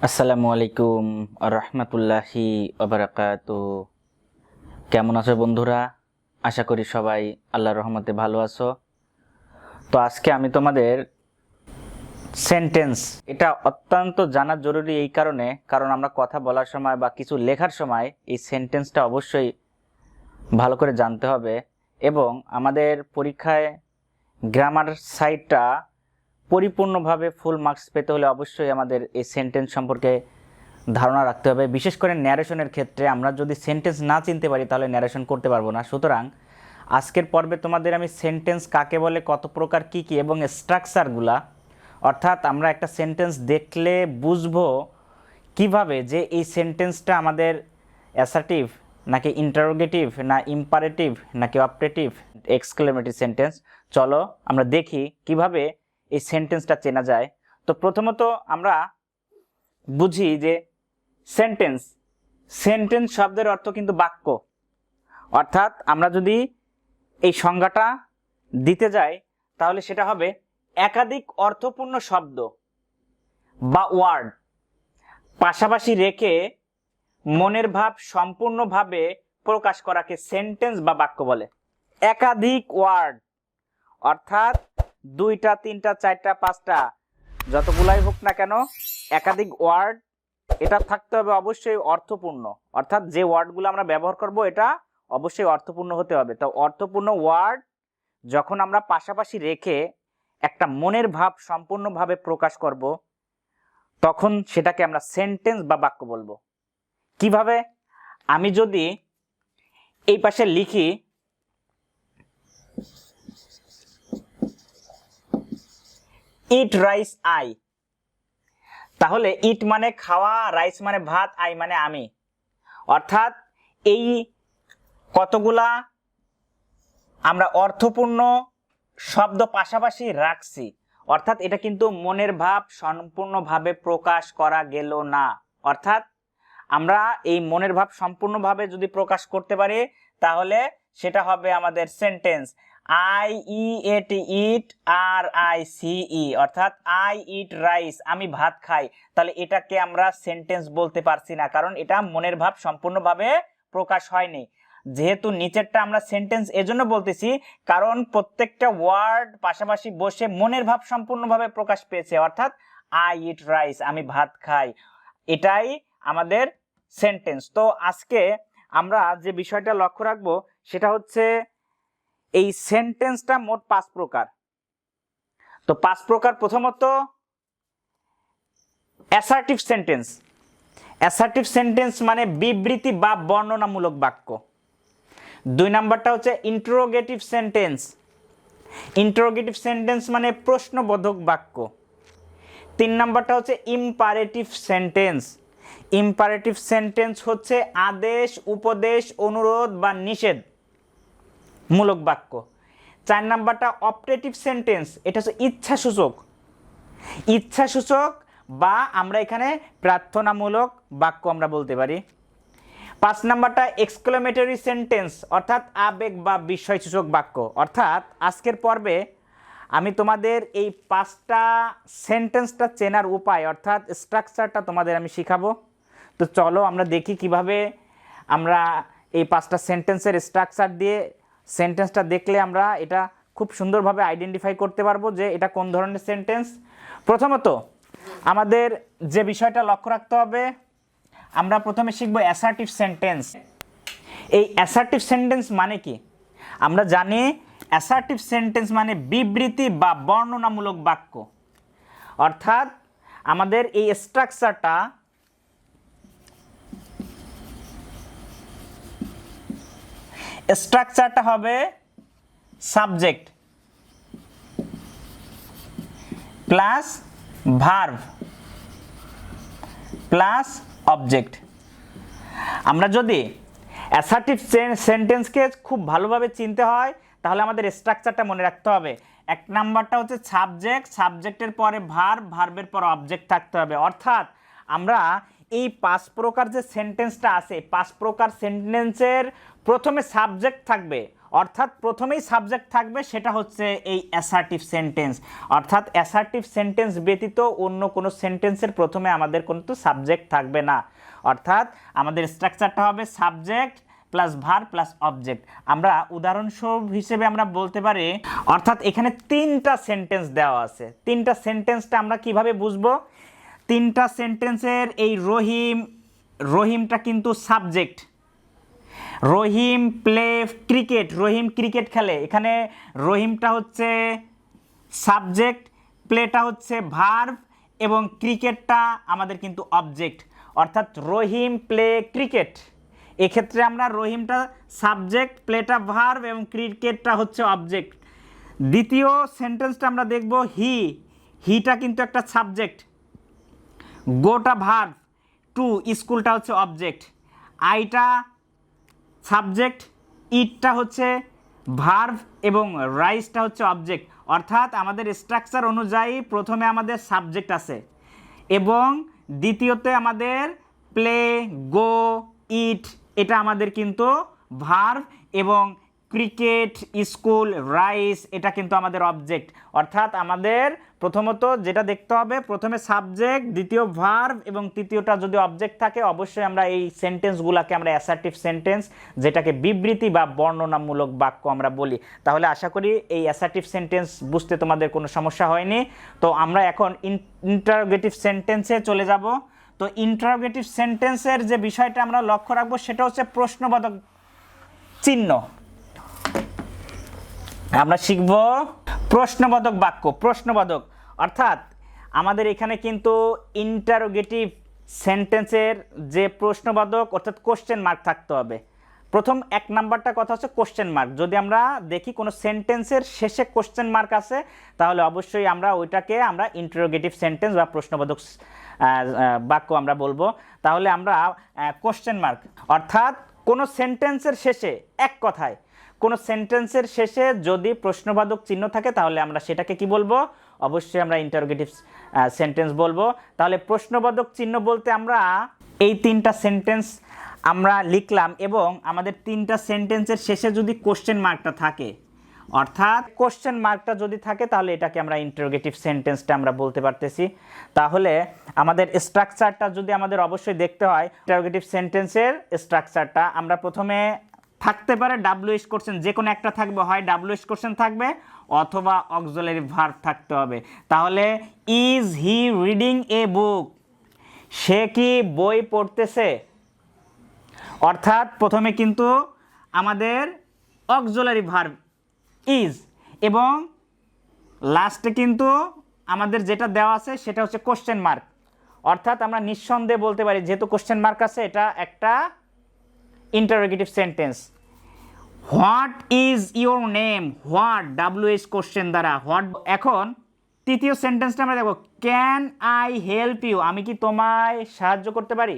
আসসালামু আলাইকুম রহমতুল্লাহি ওবারাকাতু। কেমন আছো বন্ধুরা? আশা করি সবাই আল্লাহর রহমতে ভালো আছো। তো আজকে আমি তোমাদের সেন্টেন্স, এটা অত্যন্ত জানা জরুরি এই কারণ আমরা কথা বলার সময় বা কিছু লেখার সময় এই সেন্টেন্সটা অবশ্যই ভালো করে জানতে হবে, এবং আমাদের পরীক্ষায় গ্রামার সাইডটা পরিপূর্ণভাবে ফুল মার্কস পেতে হলে অবশ্যই আমাদের এই সেন্টেন্স সম্পর্কে ধারণা রাখতে হবে। বিশেষ করে ন্যারেশনের ক্ষেত্রে আমরা যদি সেন্টেন্স না চিনতে পারি তাহলে ন্যারেশন করতে পারবো না। সুতরাং আজকের পর্বে তোমাদের আমি সেন্টেন্স কাকে বলে, কত প্রকার, কি কি এবং স্ট্রাকচারগুলা, অর্থাৎ আমরা একটা সেন্টেন্স দেখলে বুঝবো কিভাবে যে এই সেন্টেন্সটা আমাদের অ্যাসার্টিভ নাকি ইন্টারোগেটিভ, না ইম্পারেটিভ নাকি অপারেটিভ, এক্সক্লেমেটিভ সেন্টেন্স। চলো আমরা দেখি কিভাবে এই সেন্টেন্সটা চেনা যায়। তো প্রথমত আমরা বুঝি যে সেন্টেন্স সেন্টেন্স শব্দের অর্থ কিন্তু বাক্য, অর্থাৎ আমরা যদি এই সংজ্ঞাটা দিতে যাই তাহলে সেটা হবে একাধিক অর্থপূর্ণ শব্দ বা ওয়ার্ড পাশাপাশি রেখে মনের ভাব সম্পূর্ণভাবে প্রকাশ করাকে সেন্টেন্স বা বাক্য বলে। একাধিক ওয়ার্ড অর্থাৎ দুইটা, তিনটা, চারটা, পাঁচটা, যতগুলাই হোক না কেন, একাধিক ওয়ার্ড এটা থাকতে হবে অবশ্যই অর্থপূর্ণ, অর্থাৎ যে ওয়ার্ডগুলো আমরা ব্যবহার করব এটা অবশ্যই অর্থপূর্ণ হতে হবে। তো অর্থপূর্ণ ওয়ার্ড যখন আমরা পাশাপাশি রেখে একটা মনের ভাব সম্পূর্ণভাবে প্রকাশ করব তখন সেটাকে আমরা সেন্টেন্স বা বাক্য বলবো। কিভাবে? আমি যদি এই পাশে লিখি ইট রাইস আই, তাহলে ইট মানে খাওয়া, রাইস মানে ভাত, আই মানে আমি, অর্থাৎ এই কতগুলা আমরা অর্থপূর্ণ শব্দ পাশাপাশি রাখছি, অর্থাৎ এটা কিন্তু মনের ভাব সম্পূর্ণভাবে প্রকাশ করা গেল না। অর্থাৎ আমরা এই মনের ভাব সম্পূর্ণভাবে যদি প্রকাশ করতে পারি তাহলে সেটা হবে আমাদের সেন্টেন্স। আই ই এট ইট, আর আই সি ই, অর্থাৎ আই ইট রাইস, আমি ভাত খাই, তাহলে এটাকে আমরা সেন্টেন্স বলতে পারছি না, কারণ এটা মনের ভাব সম্পূর্ণভাবে প্রকাশ হয়নি। যেহেতু নিচেরটা আমরা সেন্টেন্স এজন্য বলতেছি কারণ প্রত্যেকটা ওয়ার্ড পাশাপাশি বসে মনের ভাব সম্পূর্ণভাবে প্রকাশ পেয়েছে, অর্থাৎ আই ইট রাইস, আমি ভাত খাই, এটাই আমাদের সেন্টেন্স। তো আজকে আমরা যে বিষয়টা লক্ষ্য রাখবো সেটা হচ্ছে এই সেন্টেন্সটা মোট 5 প্রকার। তো 5 প্রকার, প্রথমত অ্যাসার্টিভ সেন্টেন্স। অ্যাসার্টিভ সেন্টেন্স মানে বিবৃতি বা বর্ণনামূলক বাক্য। 2 নাম্বারটা হচ্ছে ইন্টারোগেটিভ সেন্টেন্স। ইন্টারোগেটিভ সেন্টেন্স মানে প্রশ্নবোধক বাক্য। 3 নাম্বারটা হচ্ছে ইম্পারেটিভ সেন্টেন্স। ইম্পারেটিভ সেন্টেন্স হচ্ছে আদেশ, উপদেশ, অনুরোধ বা নিষেধ মূলক বাক্য। 4 নাম্বারটা অপারেটিভ সেন্টেন্স, এটা হচ্ছে ইচ্ছাসূচক। ইচ্ছাসূচক বা আমরা এখানে প্রার্থনামূলক বাক্য আমরা বলতে পারি। 5 নাম্বারটা এক্সক্লেমেটরি সেন্টেন্স, অর্থাৎ আবেগ বা বিস্ময়সূচক বাক্য। অর্থাৎ আজকের পর্বে আমি তোমাদের এই 5টা সেন্টেন্সটা চেনার উপায় অর্থাৎ স্ট্রাকচারটা তোমাদের আমি শিখাবো। তো চলো আমরা দেখি কিভাবে আমরা এই 5টা সেন্টেন্সের স্ট্রাকচার দিয়ে সেন্টেন্সটা দেখলে আমরা এটা খুব সুন্দরভাবে আইডেন্টিফাই করতে পারবো যে এটা কোন ধরনের সেন্টেন্স। প্রথমত আমাদের যে বিষয়টা লক্ষ্য রাখতে হবে, আমরা প্রথমে শিখব অ্যাসার্টিভ সেন্টেন্স। এই অ্যাসার্টিভ সেন্টেন্স মানে কি? আমরা জানি অ্যাসার্টিভ সেন্টেন্স মানে বিবৃতি বা বর্ণনামূলক বাক্য। অর্থাৎ আমাদের এই স্ট্রাকচারটা হবে subject plus verb plus object. আমরা যদি অ্যাসার্টিভ সেন্টেন্সকে খুব ভালোভাবে চিনতে হয় তাহলে আমাদের স্ট্রাকচারটা মনে রাখতে হবে। 1 নাম্বারটা হচ্ছে সাবজেক্ট, সাবজেক্টের পরে ভার্ব, ভার্বের পর অবজেক্ট থাকতে হবে। অর্থাৎ আমরা এই 5 প্রকার যে সেন্টেন্সটা আছে, 5 প্রকার সেন্টেন্সের প্রথমে সাবজেক্ট থাকবে, অর্থাৎ প্রথমেই সাবজেক্ট থাকবে, সেটা হচ্ছে এই অ্যাসার্টিভ সেন্টেন্স। অর্থাৎ অ্যাসার্টিভ সেন্টেন্স ব্যতীত অন্য কোনো সেন্টেন্সের প্রথমে আমাদের কিন্তু সাবজেক্ট থাকবে না। অর্থাৎ আমাদের স্ট্রাকচারটা হবে subject plus verb plus object. আমরা উদাহরণস্বরূপ হিসেবে আমরা বলতে পারি, অর্থাৎ এখানে 3টা সেন্টেন্স দেওয়া আছে। 3টা সেন্টেন্সটা আমরা কিভাবে বুঝবো? 3টা সেন্টেন্সের এই রহিমটা কিন্তু সাবজেক্ট। রহিম প্লে ক্রিকেট, রহিম ক্রিকেট খেলে, এখানে রহিমটা হচ্ছে সাবজেক্ট, প্লেটা হচ্ছে ভার্ব এবং ক্রিকেটটা আমাদের কিন্তু অবজেক্ট। অর্থাৎ রহিম প্লে ক্রিকেট, এক্ষেত্রে আমরা রহিমটা সাবজেক্ট, প্লেটা ভার্ব এবং ক্রিকেটটা হচ্ছে অবজেক্ট। দ্বিতীয় সেন্টেন্সটা আমরা দেখব হিটা কিন্তু একটা সাবজেক্ট, গোটা ভার্ব, টু স্কুলটা হচ্ছে অবজেক্ট, আইটা সাবজেক্ট, ইটটা হচ্ছে ভার্ব এবং রাইসটা হচ্ছে অবজেক্ট। অর্থাৎ আমাদের স্ট্রাকচার অনুযায়ী প্রথমে আমাদের সাবজেক্ট আছে এবং দ্বিতীয়তে আমাদের প্লে, গো, ইট এটা আমাদের কিন্তু ভার্ব এবং ক্রিকেট, স্কুল, রাইস এটা কিন্তু আমাদের অবজেক্ট। অর্থাৎ আমাদের প্রথমত যেটা দেখতে হবে, প্রথমে সাবজেক্ট, দ্বিতীয় ভার্ব এবং তৃতীয়টা যদি অবজেক্ট থাকে, অবশ্যই আমরা এই সেন্টেন্সগুলোকে আমরা অ্যাসার্টিভ সেন্টেন্স, যেটাকে বিবৃতি বা বর্ণনামূলক বাক্য আমরা বলি। তাহলে আশা করি এই অ্যাসার্টিভ সেন্টেন্স বুঝতে তোমাদের কোনো সমস্যা হয়নি। তো আমরা এখন ইন্টারোগেটিভ সেন্টেন্সে চলে যাব। তো ইন্টারোগেটিভ সেন্টেন্সের যে বিষয়টা আমরা লক্ষ্য রাখবো সেটা হচ্ছে প্রশ্নবোধক চিহ্ন। আমরা শিখব প্রশ্নবোধক বাক্য। প্রশ্নবোধক অর্থাৎ আমাদের এখানে কিন্তু ইন্টারোগেটিভ সেন্টেন্সের যে প্রশ্নবোধক অর্থাৎ কোশ্চেন মার্ক থাকতে হবে। প্রথম 1 নাম্বারটা কথা হচ্ছে কোশ্চেন মার্ক। যদি আমরা দেখি কোনো সেন্টেন্সের শেষে কোশ্চেন মার্ক আছে, তাহলে অবশ্যই আমরা ওইটাকে আমরা ইন্টারোগেটিভ সেন্টেন্স বা প্রশ্নবোধক বাক্য আমরা বলবো। তাহলে আমরা কোশ্চেন মার্ক অর্থাৎ কোনো সেন্টেন্সের শেষে, এক কথায় কোনো সেন্টেন্সের শেষে যদি প্রশ্নবোধক চিহ্ন থাকে, তাহলে আমরা সেটাকে কি বলবো? অবশ্যই আমরা ইন্টারোগেটিভ সেন্টেন্স বলবো। তাহলে প্রশ্নবোধক চিহ্ন বলতে আমরা এই 3টা সেন্টেন্স আমরা লিখলাম এবং আমাদের 3টা সেন্টেন্সের শেষে যদি কোশ্চেন মার্কটা থাকে, অর্থাৎ কোশ্চেন মার্কটা যদি থাকে, তাহলে এটাকে আমরা ইন্টারোগেটিভ সেন্টেন্সটা আমরা বলতে পারতেছি। তাহলে আমাদের স্ট্রাকচারটা যদি আমাদের অবশ্যই দেখতে হয়, ইন্টারোগেটিভ সেন্টেন্সের স্ট্রাকচারটা আমরা প্রথমে থাকতে পারে WH কোশ্চেন, যে কোনো একটা থাকবে, হয় WH কোশ্চেন থাকবে অথবা অক্সিলারি ভার্ব থাকতে হবে। তাহলে ইজ হি রিডিং এ বুক, সে কি বই পড়তেছে? অর্থাৎ প্রথমে কিন্তু আমাদের অক্সিলারি ভার্ব ইজ এবং লাস্টে কিন্তু আমাদের যেটা দেওয়া আছে সেটা হচ্ছে কোশ্চেন মার্ক। অর্থাৎ আমরা নিঃসন্দেহে বলতে পারি, যেহেতু কোশ্চেন মার্ক আছে, এটা একটা interrogative sentence. What is your name, what WH question দ্বারা হোয়াট। এখন তৃতীয় সেন্টেন্সটা আমরা দেখব, ক্যান আই হেল্প ইউ, আমি কি তোমায় সাহায্য করতে পারি?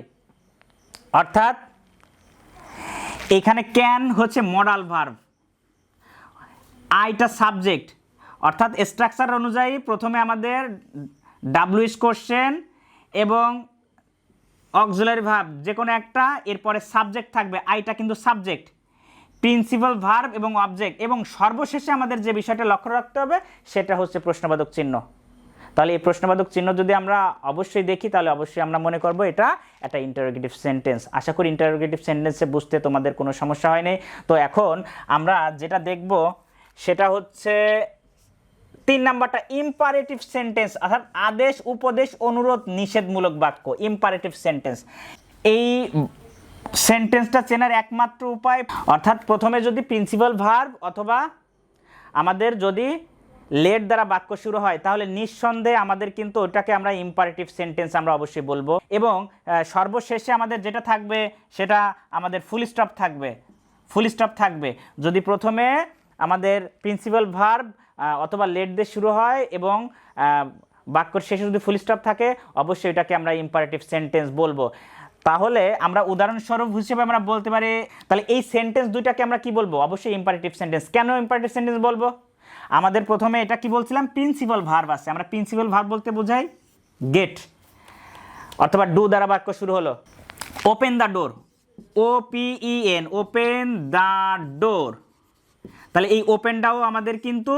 অর্থাৎ এখানে ক্যান হচ্ছে মডাল ভার্ব, আইটা সাবজেক্ট। অর্থাৎ স্ট্রাকচার অনুযায়ী প্রথমে আমাদের WH কোশ্চেন এবং অক্সিলারি ভার্ব যে কোনো একটা, এরপরে সাবজেক্ট থাকবে, আইটা কিন্তু সাবজেক্ট, প্রিন্সিপাল ভার্ব এবং অবজেক্ট, এবং সর্বশেষে আমাদের যে বিষয়টা লক্ষ্য রাখতে হবে সেটা হচ্ছে প্রশ্নবোধক চিহ্ন। তাহলে এই প্রশ্নবোধক চিহ্ন যদি আমরা অবশ্যই দেখি, তাহলে অবশ্যই আমরা মনে করব এটা একটা ইন্টারোগেটিভ সেন্টেন্স। আশা করি ইন্টারোগেটিভ সেন্টেন্সে বুঝতে তোমাদের কোনো সমস্যা হয়নি। তো এখন আমরা যেটা দেখব সেটা হচ্ছে 3 নাম্বারটা ইম্পারেটিভ সেন্টেন্স, অর্থাৎ আদেশ, উপদেশ, অনুরোধ, নিষেধমূলক বাক্য, ইম্পারেটিভ সেন্টেন্স। এই সেন্টেন্সটা চেনার একমাত্র উপায়, অর্থাৎ প্রথমে যদি প্রিন্সিপাল ভার্ব অথবা আমাদের যদি লেট দ্বারা বাক্য শুরু হয়, তাহলে নিঃসন্দেহে আমাদের কিন্তু ওটাকে আমরা ইম্পারেটিভ সেন্টেন্স আমরা অবশ্যই বলবো। এবং সর্বশেষে আমাদের যেটা থাকবে সেটা আমাদের ফুল স্টপ থাকবে, ফুল স্টপ থাকবে। যদি প্রথমে আমাদের প্রিন্সিপাল ভার্ব অথবা লেট দিয়ে শুরু হয় এবং বাক্যর শেষে যদি ফুল স্টপ থাকে, অবশ্যই এটাকে আমরা ইম্পারেটিভ সেন্টেন্স বলবো। তাহলে আমরা উদাহরণস্বরূপ হিসেবে আমরা বলতে পারি, তাহলে এই সেন্টেন্স দুইটাকে আমরা কি বলবো? অবশ্যই ইম্পারেটিভ সেন্টেন্স। কেন ইম্পারেটিভ সেন্টেন্স বলবো? আমাদের প্রথমে এটা কি বলছিলাম, প্রিন্সিপাল ভার্ব আছে। আমরা প্রিন্সিপাল ভার্ব বলতে বোঝাই গেট অথবা ডু দ্বারা বাক্য শুরু হলো। Open the door, OPEN, open the door, তাহলে এই ওপেনটাও আমাদের কিন্তু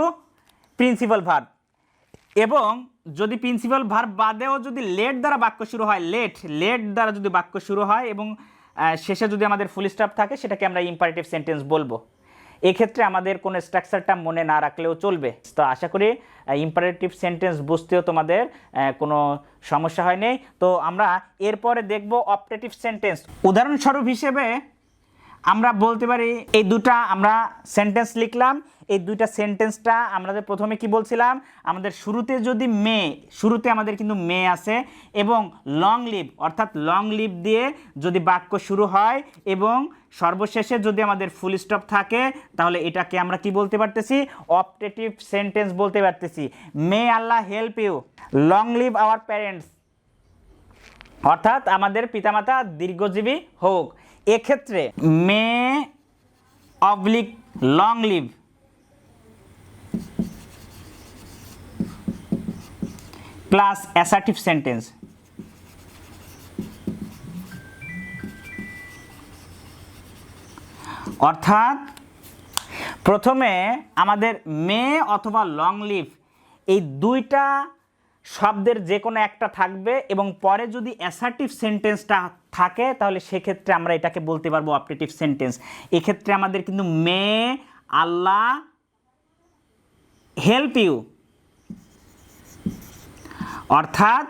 প্রিন্সিপাল ভার্ব। এবং যদি প্রিন্সিপাল ভার্ব বাদেও যদি লেট দ্বারা বাক্য শুরু হয়, লেট দ্বারা যদি বাক্য শুরু হয় এবং শেষে যদি আমাদের ফুল স্টপ থাকে, সেটাকে আমরা ইম্পারেটিভ সেন্টেন্স বলবো। এক্ষেত্রে আমাদের কোনো স্ট্রাকচারটা মনে না রাখলেও চলবে। তো আশা করি ইম্পারেটিভ সেন্টেন্স বুঝতেও তোমাদের কোনো সমস্যা হয়নি। তো আমরা এরপরে দেখব অপটেটিভ সেন্টেন্স। উদাহরণস্বরূপ হিসেবে আমরা বলতে পারি, এই দুটা আমরা সেন্টেন্স লিখলাম, এই দুইটা সেন্টেন্সটা আমাদের প্রথমে কি বলছিলাম, আমাদের শুরুতে যদি শুরুতে আমাদের কিন্তু মে আছে এবং লং লিভ, অর্থাৎ লং লিভ দিয়ে যদি বাক্য শুরু হয় এবং সর্বশেষে যদি আমাদের ফুল স্টপ থাকে, তাহলে এটাকে আমরা কি বলতে পারতেছি, অপটেটিভ সেন্টেন্স বলতে পারতেছি। May Allah help you, long live our parents, অর্থাৎ আমাদের পিতামাতা দীর্ঘজীবী হোক। এক্ষেত্রে may oblique long live plus assertive sentence, অর্থাৎ প্রথমে আমাদের মে অথবা লং লিভ এই দুইটা শব্দের যে কোনো একটা থাকবে এবং পরে যদি অ্যাসার্টিভ সেন্টেন্সটা থাকে, তাহলে সেক্ষেত্রে আমরা এটাকে বলতে পারবো অপটেটিভ সেন্টেন্স। এক্ষেত্রে আমাদের কিন্তু মে আল্লাহ হেল্প ইউ, অর্থাৎ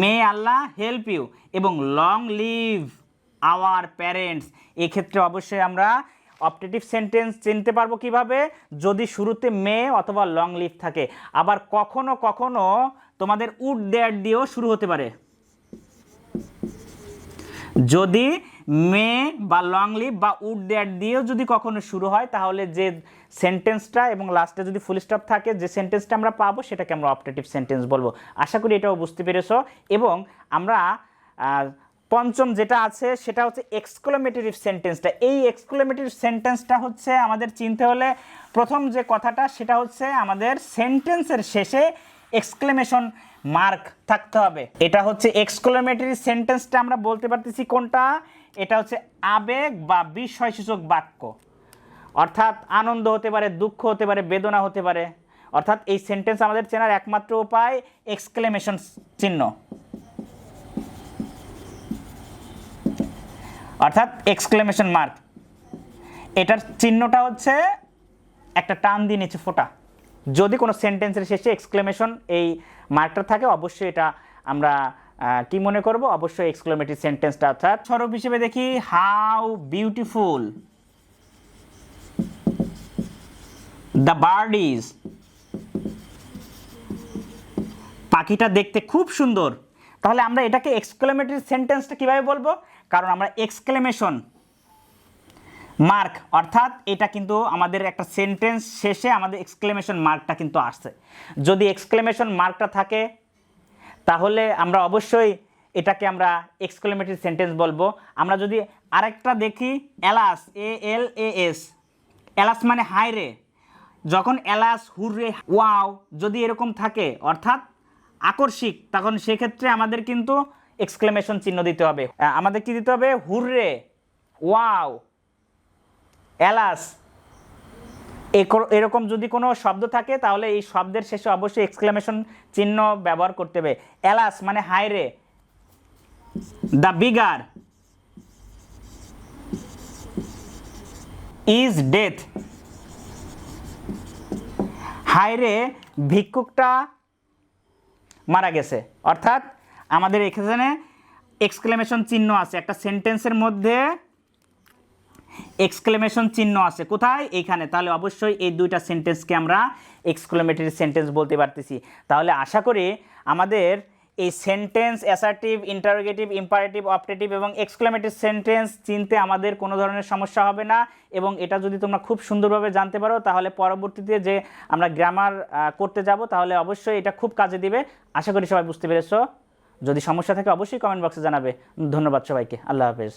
মে আল্লাহ হেল্প ইউ এবং লং লিভ আওয়ার প্যারেন্টস। এক্ষেত্রে অবশ্যই আমরা অপটেটিভ সেন্টেন্স চিনতে পারবো কিভাবে, যদি শুরুতে মে অথবা লং লিভ থাকে। আবার কখনো কখনো তোমাদের উড দ্যাট দিয়েও শুরু হতে পারে। যদি মে বা লং লিভ বা উড দ্যাট দিয়েও যদি কখনো শুরু হয়, তাহলে যে সেন্টেন্সটা এবং লাস্টে যদি ফুল স্টপ থাকে, যে সেন্টেন্সটা আমরা পাবো সেটাকে আমরা অপটেটিভ সেন্টেন্স বলবো। আশা করি এটাও বুঝতে পেরেছো। এবং আমরা পঞ্চম যেটা আছে সেটা হচ্ছে এক্সক্লেমেটরি সেন্টেন্সটা। এই এক্সক্লেমেটরি সেন্টেন্সটা হচ্ছে আমাদের চিনতে হলে প্রথম যে কথাটা সেটা হচ্ছে আমাদের সেন্টেন্সের শেষে এক্সক্লেমেশন মার্ক থাকতে হবে। এটা হচ্ছে এক্সক্লেমেটরি সেন্টেন্সটা আমরা বলতে পারতেছি কোনটা, এটা হচ্ছে আবেগ বা বিস্ময়সূচক বাক্য, অর্থাৎ আনন্দ হতে পারে, দুঃখ হতে পারে, বেদনা হতে পারে। অর্থাৎ এই সেন্টেন্স আমাদের চেনার একমাত্র উপায় এক্সক্লেমেশন চিহ্ন, অর্থাৎ এক্সক্লেমেশন মার্ক। এটার চিহ্নটা হচ্ছে একটা টান দিয়ে নিচে ফোটা। যদি কোনো সেন্টেন্সের শেষে এক্সক্লেমেশন এই মার্কটা থাকে, অবশ্যই এটা আমরা কি মনে করব, অবশ্যই এক্সক্লেমেটরি সেন্টেন্সটা। অর্থাৎ স্বরূপ হিসেবে দেখি, how beautiful the bird is, পাখিটা দেখতে খুব সুন্দর। তাহলে আমরা এটাকে এক্সক্লেমেটরি সেন্টেন্সটা কিভাবে বলবো, কারণ আমরা এক্সক্লেমেশন মার্ক, অর্থাৎ এটা কিন্তু আমাদের একটা সেন্টেন্স শেষে আমাদের এক্সক্লেমেশন মার্কটা কিন্তু আসছে। যদি এক্সক্লেমেশন মার্কটা থাকে, তাহলে আমরা অবশ্যই এটাকে আমরা এক্সক্লেমেটরি সেন্টেন্স বলবো। আমরা যদি আরেকটা দেখি, এলাস, ALAS, এলাস মানে হায়রে। যখন এলাস, হুররে, ওয়াও যদি এরকম থাকে, অর্থাৎ আকর্ষিক, তখন সেক্ষেত্রে আমাদের কিন্তু এক্সক্লেমেশন চিহ্ন দিতে হবে। আমাদের কি দিতে হবে, হুররে, ওয়াও, এলাস, এরকম যদি কোনো শব্দ থাকে, তাহলে এই শব্দের শেষে অবশ্যই এক্সক্লেমেশন চিহ্ন ব্যবহার করতে হবে। এলাস মানে হায়রে, দ্য বিগার ইজ ডেথ, হায়রে ভিক্ষুকটা মারা গেছে। অর্থাৎ আমাদের এখানে এক্সক্লেমেশন চিহ্ন আছে, একটা সেন্টেন্সের মধ্যে এক্সক্লেমেশন চিহ্ন আছে কোথায়, এইখানে। তাহলে অবশ্যই এই দুইটা সেন্টেন্সকে আমরা এক্সক্লেমেটরি সেন্টেন্স বলতে পারতেছি। তাহলে আশা করি আমাদের এই sentence, assertive, interrogative, imperative, optative এবং এক্সক্লেমেটরি সেন্টেন্স চিনতে আমাদের কোনো ধরনের সমস্যা হবে না। এবং এটা যদি তোমরা খুব সুন্দরভাবে জানতে পারো, তাহলে পরবর্তীতে যে আমরা গ্রামার করতে যাব, তাহলে অবশ্যই এটা খুব কাজে দিবে। আশা করি সবাই বুঝতে পেরেছো। যদি সমস্যা থাকে অবশ্যই কমেন্ট বক্সে জানাবে। ধন্যবাদ সবাইকে। আল্লাহ হাফেজ।